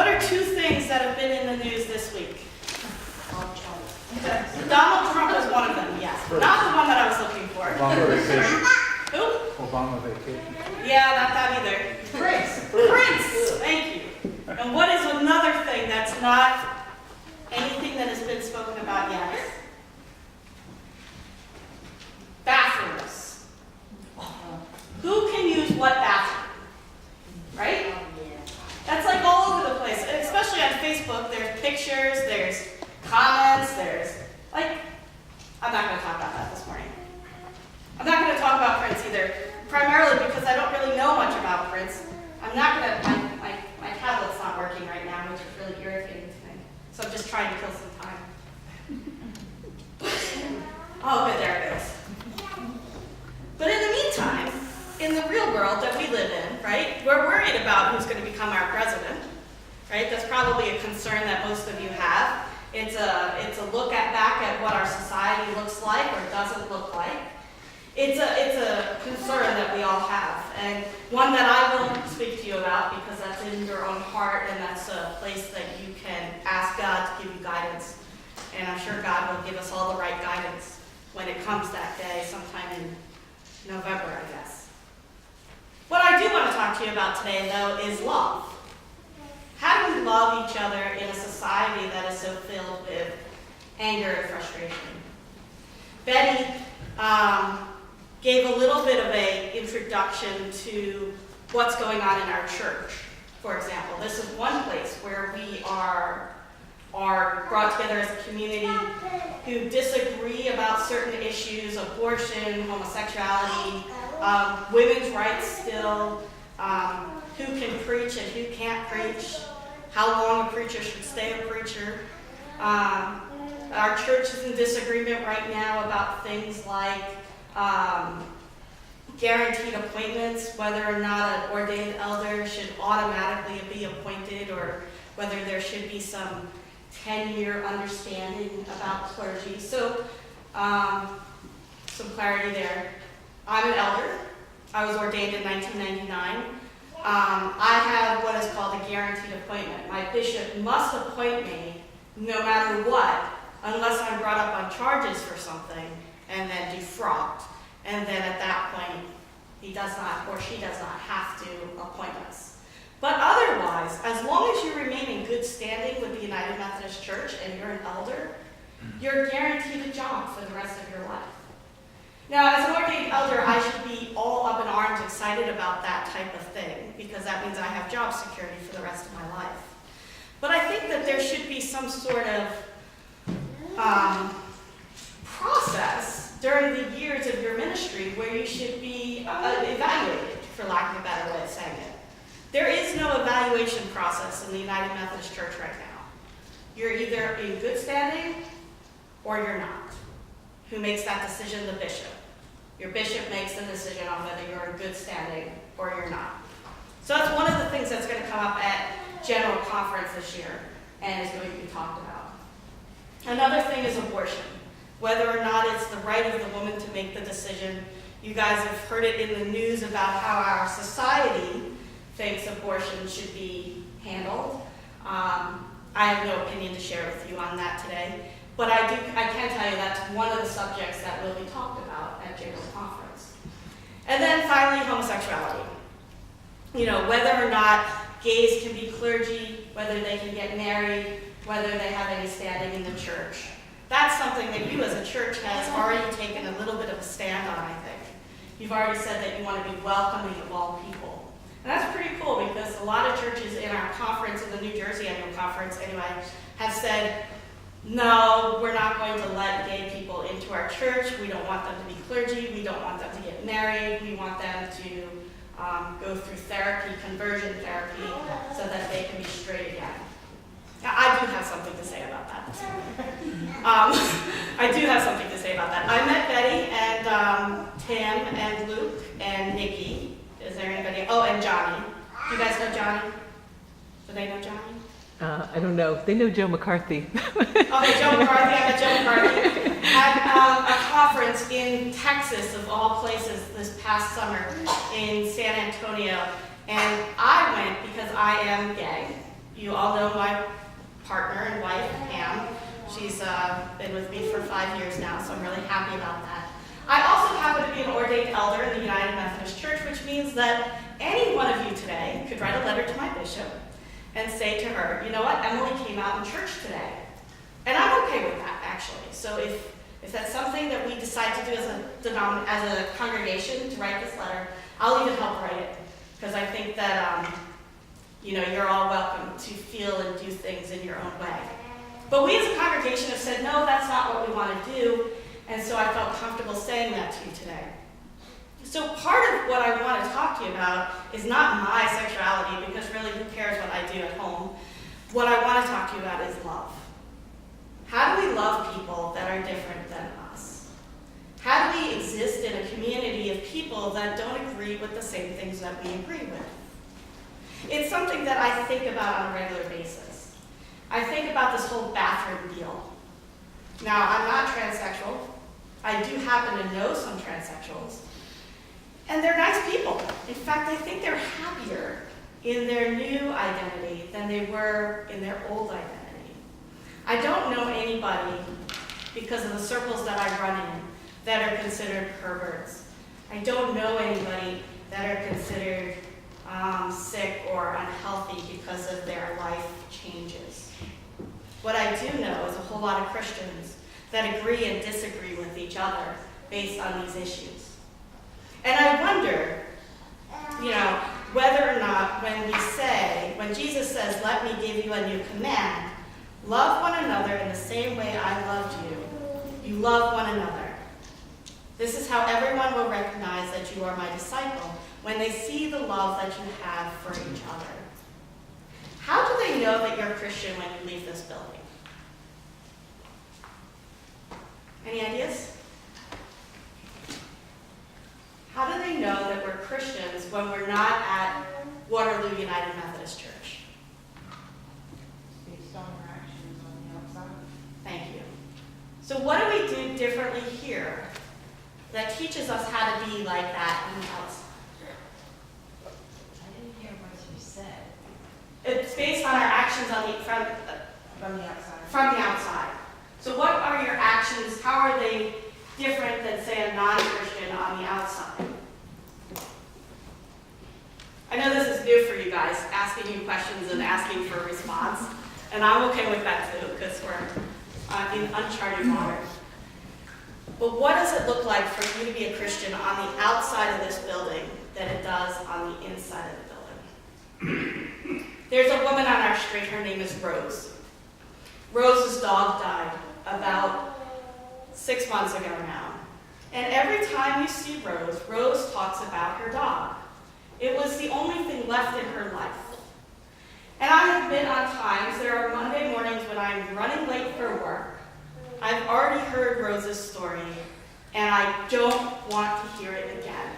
What are two things that have been in the news this week? Donald Trump was one of them, yes. Not the one that I was looking for. Obama vacation. Who? Obama vacation. Yeah, not that either. Prince. Prince! Thank you. And what is another thing that's not anything that has been spoken about yet? Bathrooms. Who can use what bathroom? Right? That's like all over the place, especially on Facebook. There's pictures, there's comments, there's like, I'm not going to talk about that this morning. I'm not going to talk about Prince either, primarily because I don't really know much about Prince. I'm not going to, my tablet's not working right now, which is really irritating to me. So I'm just trying to kill some time. Oh, good, there it goes. But in the meantime, in the real world that we live in, right, we're worried about who's going to become our president, right? That's probably a concern that most of you have. It's a look back at what our society looks like or doesn't look like. It's a concern that we all have, and one that I will speak to you about because that's in your own heart, and that's a place that you can ask God to give you guidance. And I'm sure God will give us all the right guidance when it comes that day, sometime in November, I guess. What I do want to talk to you about today, though, is love. How do we love each other in a society that is so filled with anger and frustration? Betty gave a little bit of an introduction to what's going on in our church, for example. This is one place where we are brought together as a community who disagree about certain issues, abortion, homosexuality, women's rights still, who can preach and who can't preach, how long a preacher should stay a preacher. Our church is in disagreement right now about things like guaranteed appointments, whether or not an ordained elder should automatically be appointed, or whether there should be some 10-year understanding about clergy. So, some clarity there. I'm an elder. I was ordained in 1999. I have what is called a guaranteed appointment. My bishop must appoint me no matter what, unless I'm brought up on charges for something and then defrocked. And then at that point, he does not or she does not have to appoint us. But otherwise, as long as you remain in good standing with the United Methodist Church and you're an elder, you're guaranteed a job for the rest of your life. Now, as an ordained elder, I should be all up in arms excited about that type of thing, because that means I have job security for the rest of my life. But I think that there should be some sort of process during the years of your ministry where you should be evaluated, for lack of a better way of saying it. There is no evaluation process in the United Methodist Church right now. You're either in good standing or you're not. Who makes that decision? The bishop. Your bishop makes the decision on whether you're in good standing or you're not. So that's one of the things that's going to come up at General Conference this year and is going to be talked about. Another thing is abortion. Whether or not it's the right of the woman to make the decision. You guys have heard it in the news about how our society thinks abortion should be handled. I have no opinion to share with you on that today. But I can tell you that's one of the subjects that will be talked about at General Conference. And then finally, homosexuality. You know, whether or not gays can be clergy, whether they can get married, whether they have any standing in the church. That's something that you as a church has already taken a little bit of a stand on, I think. You've already said that you want to be welcoming of all people. And that's pretty cool, because a lot of churches in our conference, in the New Jersey Annual Conference anyway, have said, no, we're not going to let gay people into our church. We don't want them to be clergy. We don't want them to get married. We want them to go through therapy, conversion therapy, so that they can be straight again. Now, I do have something to say about that. I do have something to say about that. I met Betty and Tim and Luke and Nikki. Is there anybody? Oh, and Johnny. Do you guys know Johnny? Do they know Johnny? I don't know. They know Joe McCarthy. Okay, Joe McCarthy. I met Joe McCarthy at a conference in Texas, of all places, this past summer in San Antonio. And I went because I am gay. You all know my partner and wife, Pam. She's been with me for 5 years now, so I'm really happy about that. I also happen to be an ordained elder in the United Methodist Church, which means that any one of you today could write a letter to my bishop and say to her, you know what, Emily came out in church today. And I'm okay with that, actually. So if that's something that we decide to do as a congregation, to write this letter, I'll even help write it. Because I think that, you're all welcome to feel and do things in your own way. But we as a congregation have said, no, that's not what we want to do. And so I felt comfortable saying that to you today. So part of what I want to talk to you about is not my sexuality, because really who cares what I do at home. What I want to talk to you about is love. How do we love people that are different than us? How do we exist in a community of people that don't agree with the same things that we agree with? It's something that I think about on a regular basis. I think about this whole bathroom deal. Now, I'm not transsexual. I do happen to know some transsexuals. And they're nice people. In fact, I think they're happier in their new identity than they were in their old identity. I don't know anybody, because of the circles that I run in, that are considered perverts. I don't know anybody that are considered sick or unhealthy because of their life changes. What I do know is a whole lot of Christians that agree and disagree with each other based on these issues. And I wonder, whether or not when Jesus says, let me give you a new command, love one another in the same way I loved you, you love one another. This is how everyone will recognize that you are my disciple, when they see the love that you have for each other. How do they know that you're a Christian when you leave this building? Any ideas? How do they know that we're Christians when we're not at Waterloo United Methodist Church? Based on our actions on the outside. Thank you. So what do we do differently here that teaches us how to be like that on the outside? I didn't hear what you said. It's based on our actions on From the outside. from the outside. So what are your actions? How are they different than, say, a non-Christian on the outside? I know this is new for you guys, asking you questions and asking for a response. And I'm okay with that too, because we're in uncharted waters. But what does it look like for you to be a Christian on the outside of this building than it does on the inside of the building? There's a woman on our street, her name is Rose. Rose's dog died about 6 months ago now. And every time you see Rose, Rose talks about her dog. It was the only thing left in her life. And I have been on times, there are Monday mornings when I'm running late for work. I've already heard Rose's story, and I don't want to hear it again.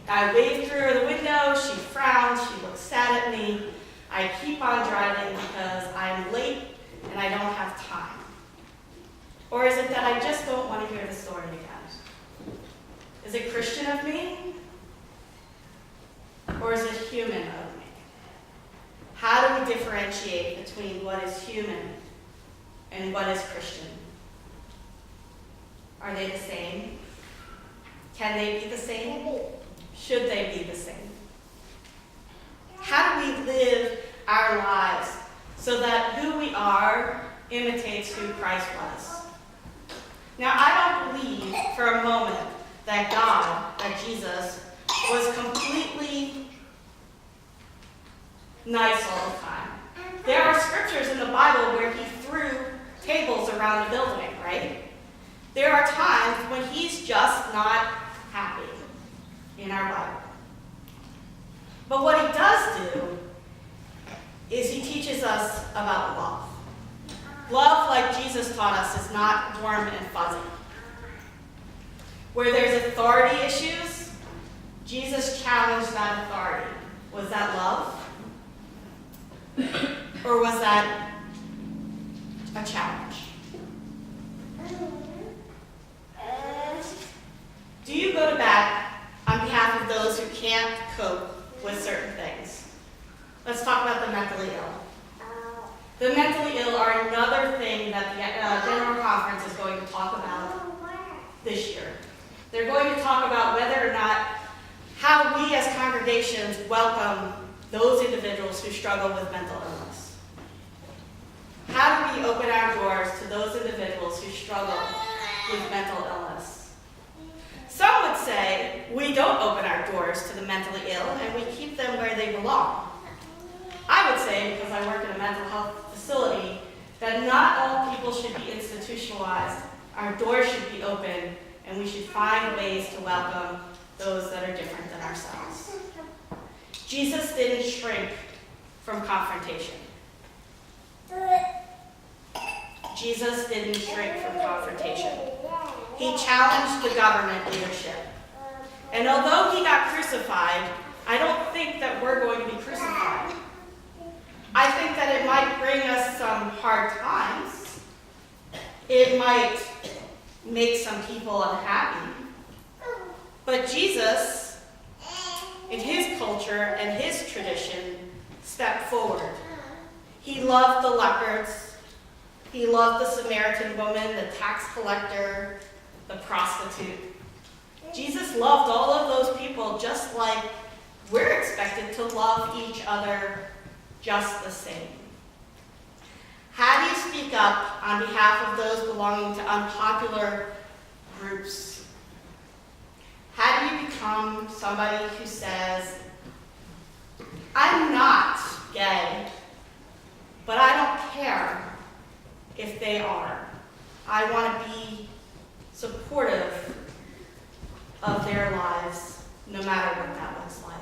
I wave through her the window, she frowns, she looks sad at me. I keep on driving because I'm late and I don't have time. Or is it that I just don't want to hear the story again? Is it Christian of me? Or is it human of me? How do we differentiate between what is human and what is Christian? Are they the same? Can they be the same? Should they be the same? How do we live our lives so that who we are imitates who Christ was? Now, I don't believe for a moment that God, that Jesus, was completely nice all the time. There are scriptures in the Bible where he threw tables around the building, right? There are times when he's just not happy in our Bible. But what he does do is he teaches us about love. Love, like Jesus taught us, is not warm and fuzzy. Where there's authority issues, Jesus challenged that authority. Was that love? Or was that a challenge? Do you go to bat on behalf of those who can't cope with certain things? Let's talk about the mentally ill. The mentally ill are another thing that the General Conference is going to talk about this year. They're going to talk about whether or not how we as congregations welcome those individuals who struggle with mental illness. How do we open our doors to those individuals who struggle with mental illness? Some would say we don't open our doors to the mentally ill and we keep them where they belong. I would say, because I work in a mental health facility, that not all people should be institutionalized. Our doors should be open and we should find ways to welcome those that are different than ourselves. Jesus didn't shrink from confrontation. Jesus didn't shrink from confrontation. He challenged the government leadership. And although he got crucified, I don't think that we're going to be crucified. I think that it might bring us some hard times. It might make some people unhappy. But Jesus, in his culture and his tradition, stepped forward. He loved the lepers. He loved the Samaritan woman, the tax collector, the prostitute. Jesus loved all of those people just like we're expected to love each other just the same. How do you speak up on behalf of those belonging to unpopular groups? How do you become somebody who says, I'm not gay, but I don't care if they are. I want to be supportive of their lives, no matter what that looks like.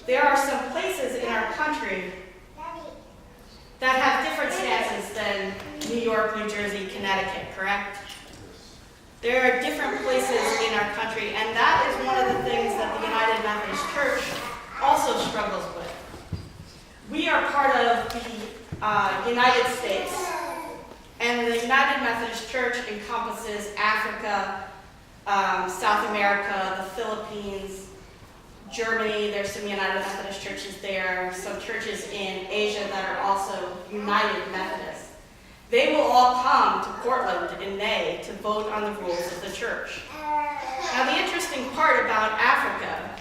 There are some places in our country that have different stances than New York, New Jersey, Connecticut, correct? There are different places in our country, and that is one of the things that the United Methodist Church also struggles with. We are part of the United States, and the United Methodist Church encompasses Africa, South America, the Philippines, Germany. There's some United Methodist churches there, some churches in Asia that are also United Methodist. They will all come to Portland in May to vote on the rules of the church. Now, the interesting part about Africa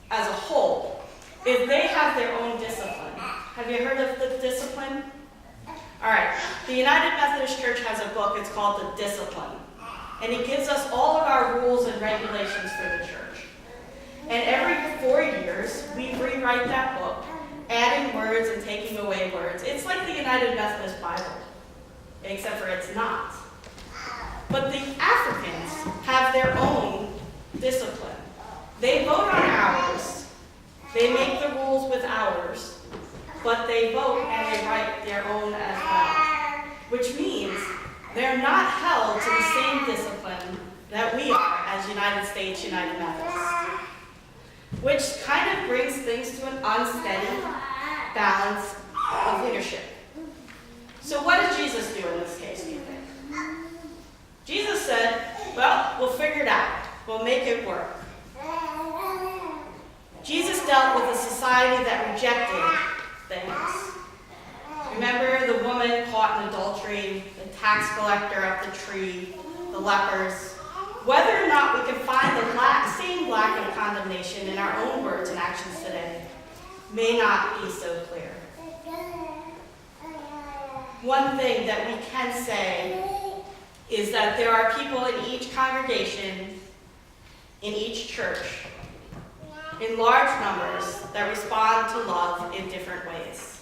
as a whole is they have their own discipline. Have you heard of the discipline? All right, the United Methodist Church has a book, it's called The Discipline, and it gives us all of our rules and regulations for the church. And every 4 years, we rewrite that book, adding words and taking away words. It's like the United Methodist Bible, except for it's not. But the Africans have their own discipline. They vote on ours, they make the rules with ours, but they vote and they write their own as well. Which means they're not held to the same discipline that we are as United States United Methodists. Which kind of brings things to an unsteady balance of leadership. So what did Jesus do in this case, do you think? Jesus said, well, we'll figure it out. We'll make it work. Jesus dealt with a society that rejected things. Remember the woman caught in adultery, the tax collector up the tree, the lepers. Whether or not we can find the same lack of condemnation in our own words and actions today may not be so clear. One thing that we can say is that there are people in each congregation, in each church, in large numbers that respond to love in different ways.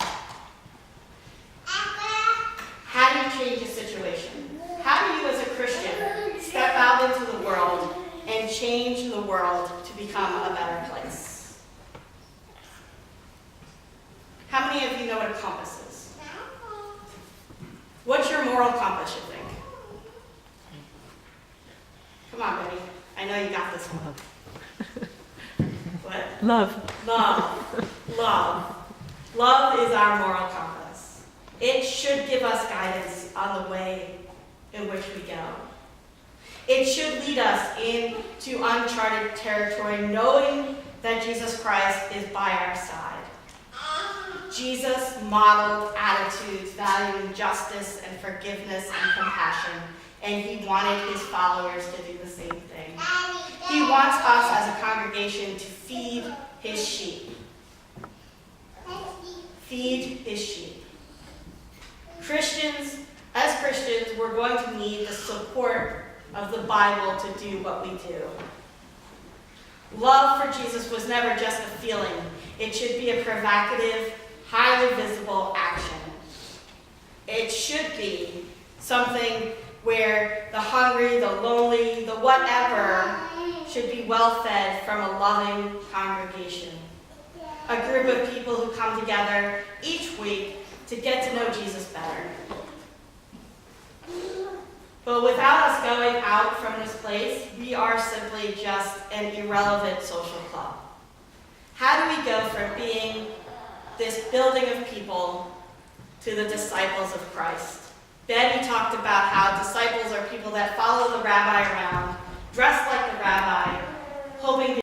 How do you change a situation? How do you as a Christian step out into the world and change the world to become a better place? How many of you know what a compass is? What's your moral compass, you think? Come on, Betty. I know you got this one. What? Love. Love. Love. Love is our moral compass. It should give us guidance on the way in which we go. It should lead us into uncharted territory, knowing that Jesus Christ is by our side. Jesus modeled attitudes valuing justice and forgiveness and compassion, and he wanted his followers to do the same thing. He wants us as a congregation to feed his sheep. Feed his sheep. As Christians, we're going to need the support of the Bible to do what we do. Love for Jesus was never just a feeling. It should be a provocative, highly visible action. It should be something where the hungry, the lonely, the whatever should be well fed from a loving congregation. A group of people who come together each week to get to know Jesus better. But without us going out from this place, we are simply just an irrelevant social club. How do we go from being this building of people to the disciples of Christ? Betty talked about how disciples are people that follow the rabbi around, dressed like the rabbi, hoping to